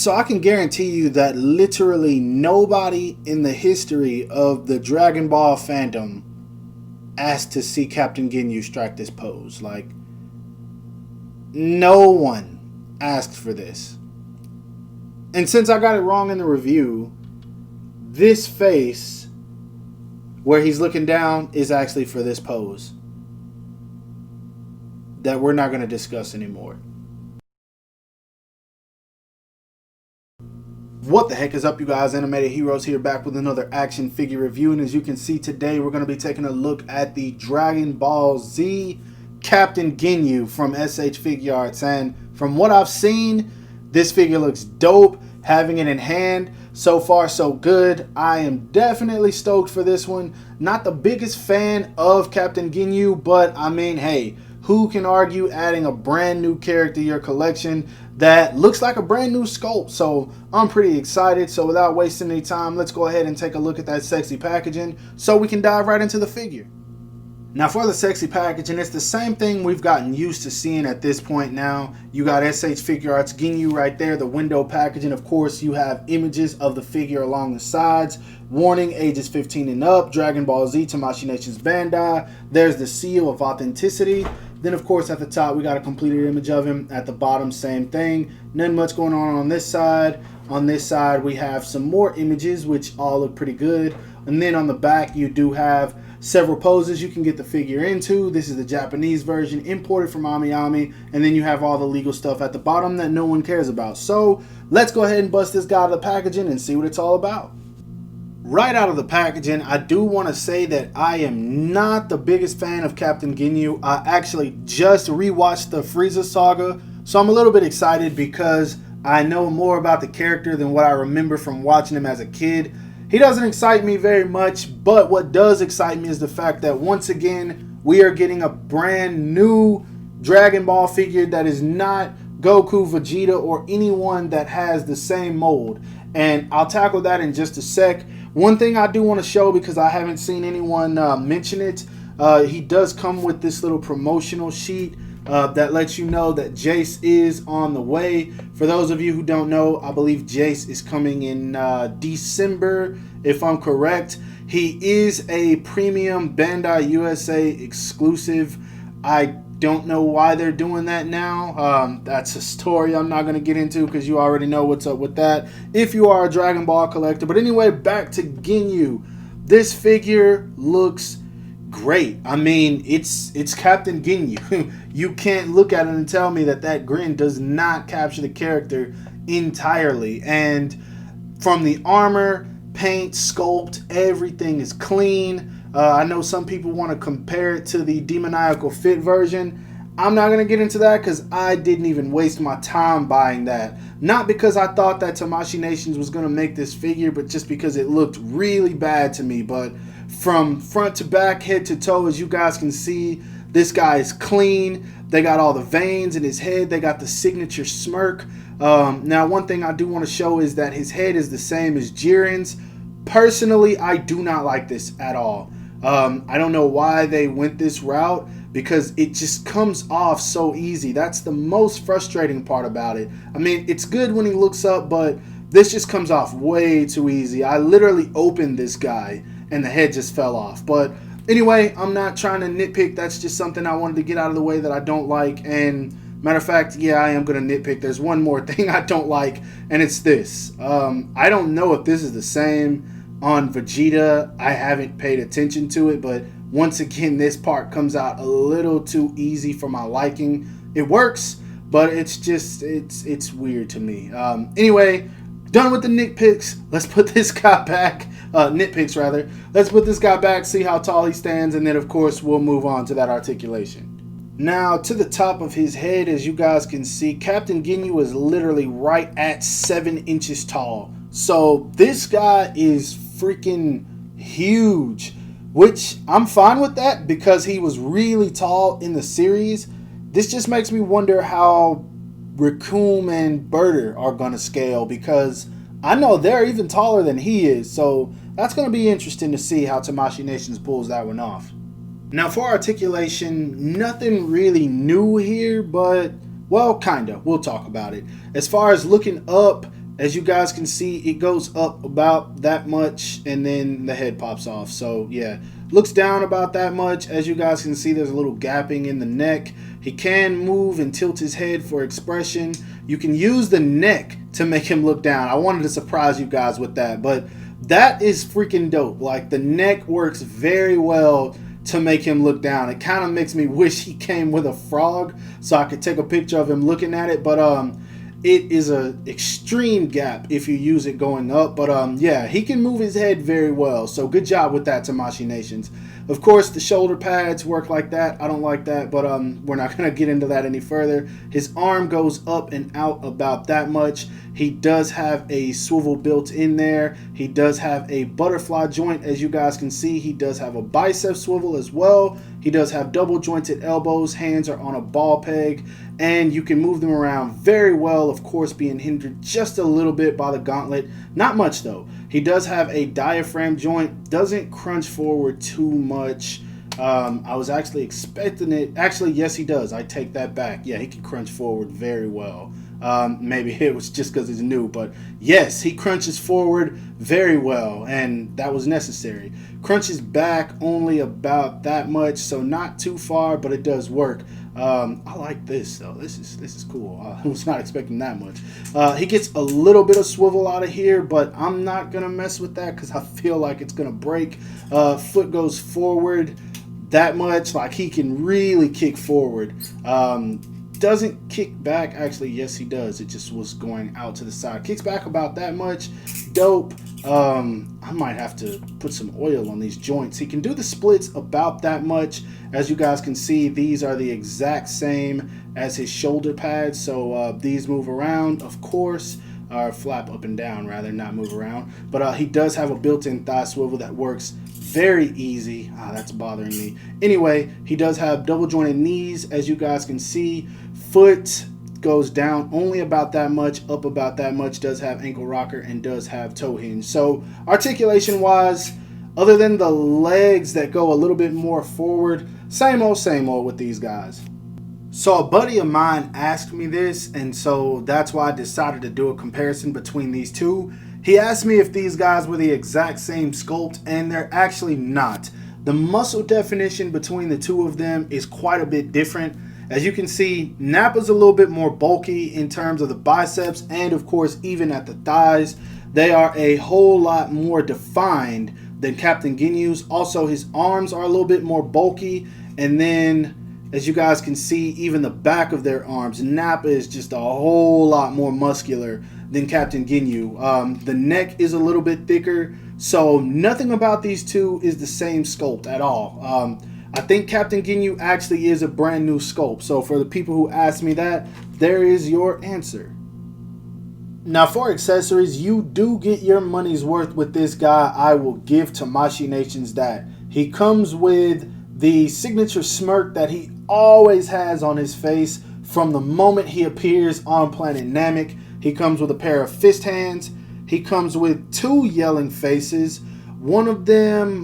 So I can guarantee you that literally nobody in the history of the Dragon Ball fandom asked to see Captain Ginyu strike this pose. Like, no one asked for this. And since I got it wrong in the review, this face where he's looking down is actually for this pose that we're not going to discuss anymore. What the heck is up, you guys? Animated Heroes here, back with another action figure review. And as you can see today, we're going to be taking a look at the Dragon Ball Z Captain Ginyu from SH Figuarts. And from what I've seen, this figure looks dope. Having it in hand, so far so good. I am definitely stoked for this one. Not the biggest fan of Captain Ginyu, but I mean, hey, who can argue adding a brand new character to your collection that looks like a brand new sculpt? So I'm pretty excited. So without wasting any time, let's go ahead and take a look at that sexy packaging so we can dive right into the figure. Now for the sexy packaging, it's the same thing we've gotten used to seeing at this point now. You got SH Figuarts Ginyu right there, the window packaging. Of course, you have images of the figure along the sides. Warning, ages 15 and up, Dragon Ball Z, Tamashii Nations Bandai. There's the seal of authenticity. Then, of course, at the top, we got a completed image of him. At the bottom, same thing. Nothing much going on this side. On this side, we have some more images, which all look pretty good. And then on the back, you do have several poses you can get the figure into. This is the Japanese version, imported from AmiAmi. And then you have all the legal stuff at the bottom that no one cares about. So let's go ahead and bust this guy out of the packaging and see what it's all about. Right out of the packaging, I do want to say that I am not the biggest fan of Captain Ginyu. I actually just rewatched the Frieza saga, so I'm a little bit excited because I know more about the character than what I remember from watching him as a kid. He doesn't excite me very much, but what does excite me is the fact that once again, we are getting a brand new Dragon Ball figure that is not Goku, Vegeta, or anyone that has the same mold. And I'll tackle that in just a sec. One thing I do want to show, because I haven't seen anyone mention it, he does come with this little promotional sheet that lets you know that Jace is on the way. For those of you who don't know, I believe Jace is coming in December, if I'm correct. He is a premium Bandai USA exclusive. I don't know why they're doing that now. That's a story I'm not going to get into because you already know what's up with that if you are a Dragon Ball collector. But anyway, back to Ginyu. This figure looks great. I mean, it's Captain Ginyu. You can't look at it and tell me that that grin does not capture the character entirely. And from the armor, paint, sculpt, everything is clean. I know some people want to compare it to the Demoniacal Fit version. I'm not going to get into that because I didn't even waste my time buying that. Not because I thought that Tamashii Nations was going to make this figure, but just because it looked really bad to me. But from front to back, head to toe, as you guys can see, this guy is clean. They got all the veins in his head. They got the signature smirk. Now, one thing I do want to show is that his head is the same as Jiren's. Personally, I do not like this at all. I don't know why they went this route, because it just comes off so easy. That's the most frustrating part about it. I mean, it's good when he looks up, but this just comes off way too easy. I literally opened this guy and the head just fell off. But anyway, I'm not trying to nitpick. That's just something I wanted to get out of the way that I don't like. And matter of fact, yeah, I am going to nitpick. There's one more thing I don't like, and it's this. I don't know if this is the same on Vegeta. I haven't paid attention to it, but once again, this part comes out a little too easy for my liking. It works, but it's just, it's weird to me. Anyway, done with the nitpicks. Let's put this guy back. Nitpicks, rather. Let's put this guy back, see how tall he stands, and then, of course, we'll move on to that articulation. Now, to the top of his head, as you guys can see, Captain Ginyu is literally right at 7 inches tall. So this guy is freaking huge, which I'm fine with that because he was really tall in the series. This just makes me wonder how Recoome and Burter are going to scale, because I know they're even taller than he is. So that's going to be interesting to see how Tamashii Nations pulls that one off. Now for articulation, nothing really new here, but well, kinda. We'll talk about it. As far as looking up As you guys can see, it goes up about that much and then the head pops off. So yeah, looks down about that much. As you guys can see, there's a little gapping in the neck. He can move and tilt his head for expression. You can use the neck to make him look down. I wanted to surprise you guys with that, but that is freaking dope. Like, the neck works very well to make him look down. It kind of makes me wish he came with a frog so I could take a picture of him looking at it, but it is a extreme gap if you use it going up. But yeah, he can move his head very well, so good job with that, Tamashii Nations. Of course, the shoulder pads work like that. I don't like that, but we're not going to get into that any further. His arm goes up and out about that much. He does have a swivel built in there. He does have a butterfly joint, as you guys can see. He does have a bicep swivel as well. He does have double jointed elbows. Hands are on a ball peg, and you can move them around very well, of course, being hindered just a little bit by the gauntlet. Not much, though. He does have a diaphragm joint. Doesn't crunch forward too much. I was actually expecting it. Actually, yes, he does. I take that back. Yeah, he can crunch forward very well. Maybe it was just because he's new, but yes, he crunches forward very well, and that was necessary. Crunches back only about that much, so not too far, but it does work. I like this though. This is cool. I was not expecting that much. He gets a little bit of swivel out of here, but I'm not gonna mess with that because I feel like it's gonna break. Foot goes forward that much. Like, he can really kick forward. Doesn't kick back. Actually, yes, he does. It just was going out to the side. Kicks back about that much. Dope. I might have to put some oil on these joints. He can do the splits about that much. As you guys can see, these are the exact same as his shoulder pads. So these move around, of course, or flap up and down rather, not move around. But he does have a built-in thigh swivel that works very easy. That's bothering me. Anyway, he does have double jointed knees, as you guys can see. Foot goes down only about that much, up about that much. Does have ankle rocker and does have toe hinge. So articulation wise, other than the legs that go a little bit more forward, same old with these guys. So a buddy of mine asked me this, and so that's why I decided to do a comparison between these two. He asked me if these guys were the exact same sculpt, and they're actually not. The muscle definition between the two of them is quite a bit different. As you can see, Nappa's a little bit more bulky in terms of the biceps, and of course even at the thighs. They are a whole lot more defined than Captain Ginyu's. Also, his arms are a little bit more bulky, and then as you guys can see, even the back of their arms, Nappa is just a whole lot more muscular than Captain Ginyu. The neck is a little bit thicker, so nothing about these two is the same sculpt at all. I think Captain Ginyu actually is a brand new sculpt. So for the people who ask me that, there is your answer. Now for accessories, you do get your money's worth with this guy. I will give Tamashii Nations that. He comes with the signature smirk that he always has on his face from the moment he appears on Planet Namek. He comes with a pair of fist hands. He comes with two yelling faces. One of them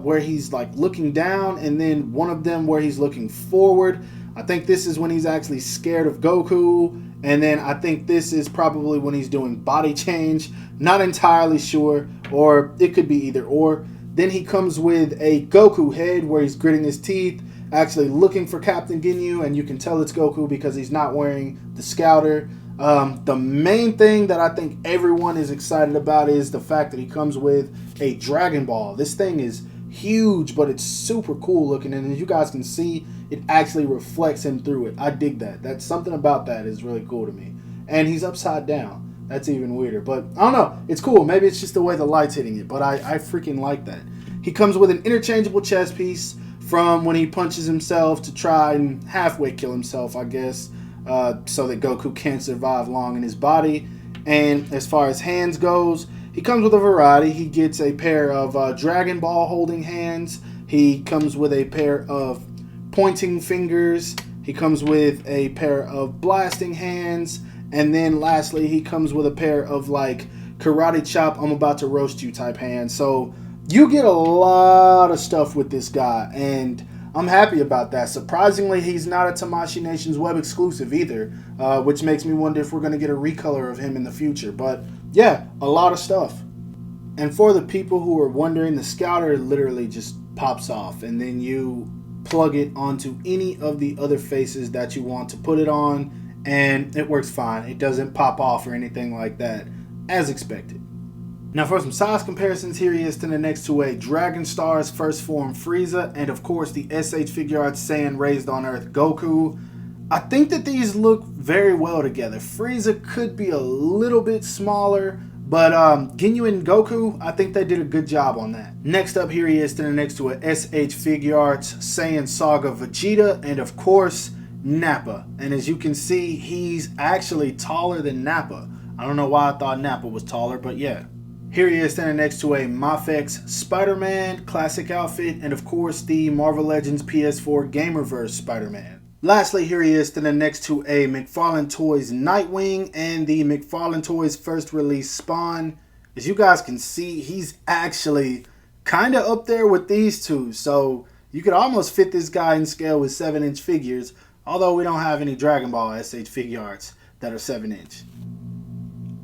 where he's like looking down, and then one of them where he's looking forward. I think this is when he's actually scared of Goku, and then I think this is probably when he's doing body change. Not entirely sure, or it could be either or. Then he comes with a Goku head where he's gritting his teeth, actually looking for Captain Ginyu, and you can tell it's Goku because he's not wearing the scouter. The main thing that I think everyone is excited about is the fact that he comes with a Dragon Ball. This thing is huge, but it's super cool looking, and as you guys can see, it actually reflects him through it. I dig that. That's something about that is really cool to me. And he's upside down. That's even weirder, but I don't know. It's cool. Maybe it's just the way the light's hitting it, but I freaking like that. He comes with an interchangeable chest piece from when he punches himself to try and halfway kill himself, I guess. So that Goku can't survive long in his body. And as far as hands goes, he comes with a variety. He gets a pair of Dragon Ball holding hands. He comes with a pair of pointing fingers. He comes with a pair of blasting hands. And then lastly, he comes with a pair of like karate chop, I'm about to roast you type hands. So you get a lot of stuff with this guy. And I'm happy about that. Surprisingly, he's not a Tamashii Nations web exclusive either, which makes me wonder if we're going to get a recolor of him in the future. But yeah, a lot of stuff. And for the people who are wondering, the Scouter literally just pops off, and then you plug it onto any of the other faces that you want to put it on, and it works fine. It doesn't pop off or anything like that, as expected. Now for some size comparisons, here he is to the next to a Dragon Star's first form Frieza, and of course the SH Figuarts Saiyan Raised on Earth Goku. I think that these look very well together. Frieza could be a little bit smaller, but Ginyu and Goku, I think they did a good job on that. Next up, here he is to the next to a SH Figuarts Saiyan Saga Vegeta, and of course Nappa. And as you can see, he's actually taller than Nappa. I don't know why I thought Nappa was taller, but yeah. Here he is standing next to a Mafex Spider-Man classic outfit, and of course the Marvel Legends PS4 Gamerverse Spider-Man. Lastly, here he is standing next to a McFarlane Toys Nightwing and the McFarlane Toys first release Spawn. As you guys can see, he's actually kind of up there with these two, so you could almost fit this guy in scale with 7-inch figures, although we don't have any Dragon Ball SH Figuarts that are 7-inch.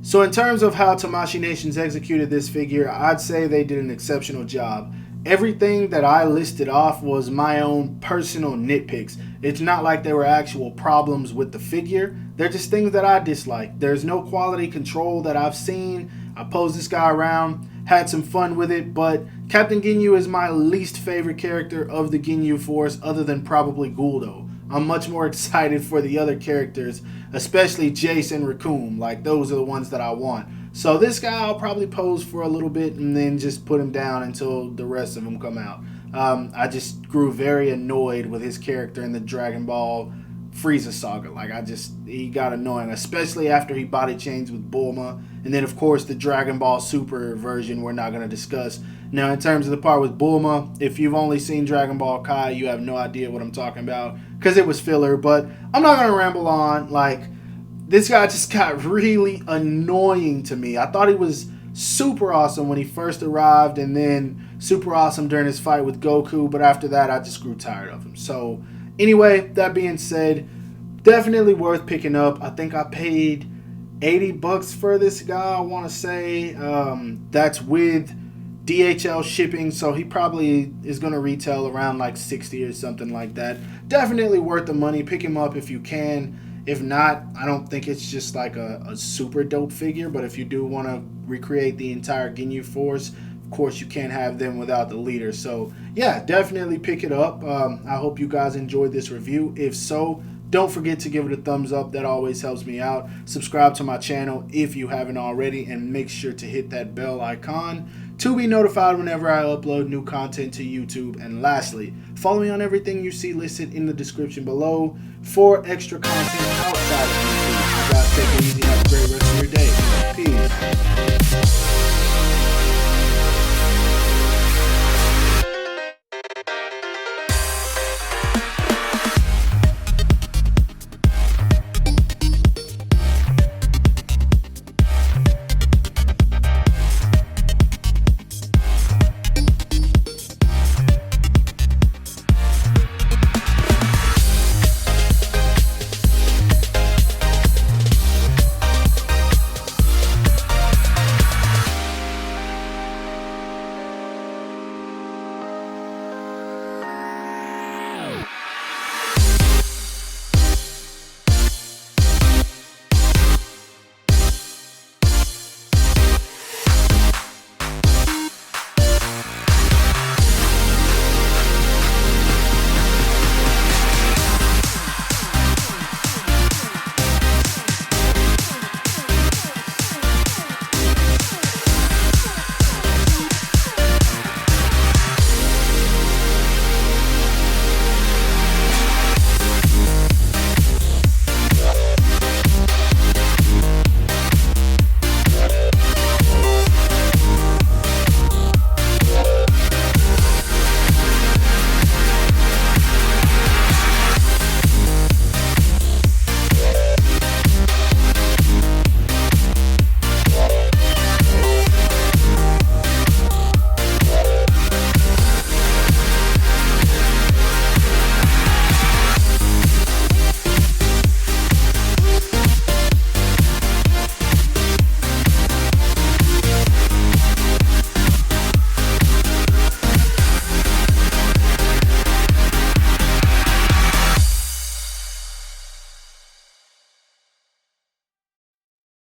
So in terms of how Tamashii Nations executed this figure, I'd say they did an exceptional job. Everything that I listed off was my own personal nitpicks. It's not like there were actual problems with the figure. They're just things that I dislike. There's no quality control that I've seen. I posed this guy around, had some fun with it, but Captain Ginyu is my least favorite character of the Ginyu Force other than probably Guldo. I'm much more excited for the other characters, especially Jace and Recoome. Like, those are the ones that I want. So this guy I'll probably pose for a little bit and then just put him down until the rest of them come out. I just grew very annoyed with his character in the Dragon Ball Frieza saga. Like, he got annoying, especially after he body changed with Bulma. And then, of course, the Dragon Ball Super version we're not going to discuss. Now, in terms of the part with Bulma, if you've only seen Dragon Ball Kai, you have no idea what I'm talking about, because it was filler. But I'm not going to ramble on. Like, this guy just got really annoying to me. I thought he was super awesome when he first arrived, and then super awesome during his fight with Goku. But after that, I just grew tired of him. So, anyway, that being said, definitely worth picking up. I think I paid $80 for this guy, I want to say. That's with DHL shipping, so he probably is going to retail around like 60 or something like that. Definitely worth the money. Pick him up if you can. If not, I don't think it's just like a super dope figure, but if you do want to recreate the entire Ginyu Force, of course you can't have them without the leader. So yeah, definitely pick it up. I hope you guys enjoyed this review. If so, don't forget to give it a thumbs up. That always helps me out. Subscribe to my channel if you haven't already, and make sure to hit that bell icon to be notified whenever I upload new content to YouTube. And lastly, follow me on everything you see listed in the description below for extra content outside of YouTube. You guys take it easy. Have a great rest of your day.